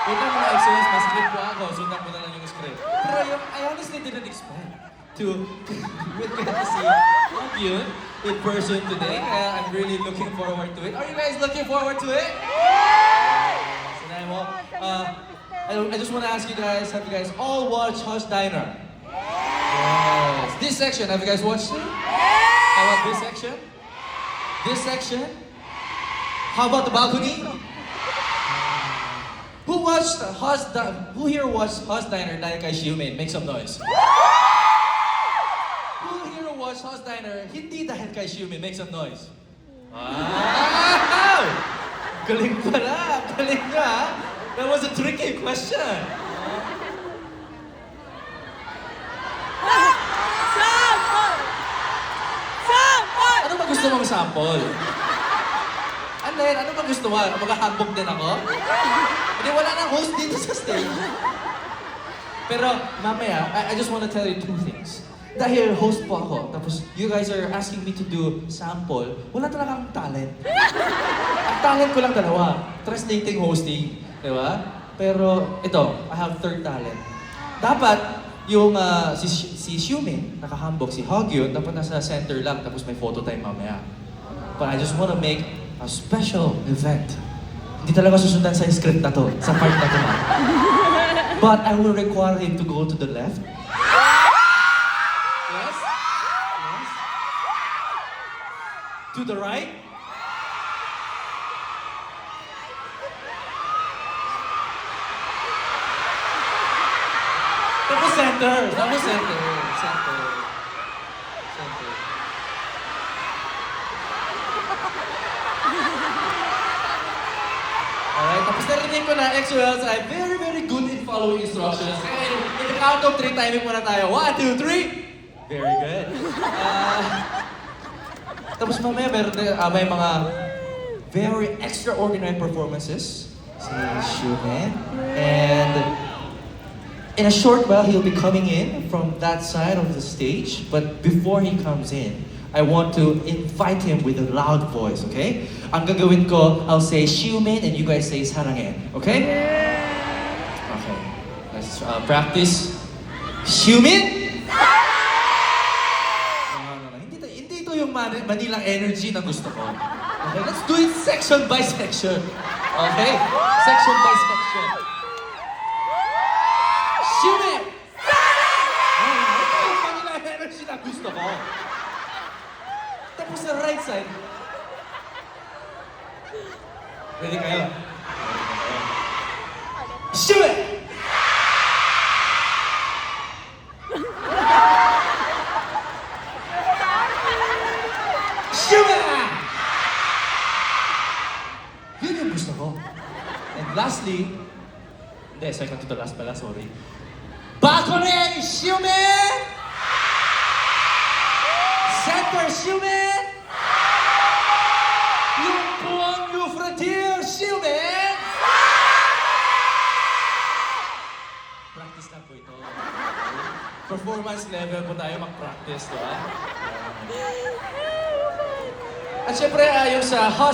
Wait lang mga excellence, may script po ako. Sundan ko na lang yung script. Pero yung, I honestly didn't expect to we're gonna see Hyun in person today. I'm really looking forward to it. Are you guys looking forward to it? Sinabi mo, I just want to ask you guys, have you guys all watched Hush Diner? Yes. This section, have you guys watched it? How about this section? This section? How about the balcony? Who watched Who here watched Hush Diner dahil kay Xiumin? Make some noise. Who here watched Hush Diner hindi dahil kay Xiumin? Make some noise. Wow! Galing pala! Galing ka! That was a tricky question. Ano ba gusto mong sample? Ano ba gusto mo? Mag-hambog din ako? Hindi, wala nang host dito sa stage. Pero mamaya, I just want to tell you two things. Dahil host po ako, tapos you guys are asking me to do sample, wala talaga akong talent. Ang talent ko lang dalawa, translating, hosting, di ba? Pero ito, I have third talent. Dapat yung si Xiumin, nakahambog, si Hyun, dapat nasa center lang, tapos may photo time mamaya. But I just want to make a special event. Hindi talaga susundan sa script na to, sa part na to. But I will require him to go to the left. Yes? Yes? To the right? Tapos center. Tapos center. Center. Center. Alright, tapos narinig ko na, XOLs, I'm very, very good in following instructions. Kaya in the count of 3, timing muna tayo. 1, 2, 3! Very good. Tapos mamaya meron may mga very extraordinary performances. Si Xiumin. And in a short while, he'll be coming in from that side of the stage. But before he comes in, I want to invite him with a loud voice, okay? Ang gagawin ko, I'll say Xiumin and you guys say Sarangin, okay? Okay. Let's practice. Xiumin! No. Hindi ito yung Manilang energy na gusto ko. Okay, let's do it section by section. Okay? Section by section. Xiumin! Ito yung Manilang energy na gusto ko. Tapos sa right side. Ready kayo? Xiumin! Xiumin! Yun yung gusto ko. And lastly, hindi, second to the last pala, sorry. Balcony! Xiumin! Center, Xiumin! Yung Puang Yu Frontier, Xiumin! Practice lang po ito. Performance level po tayo mag-practice, di ba? At syempre, yung sa host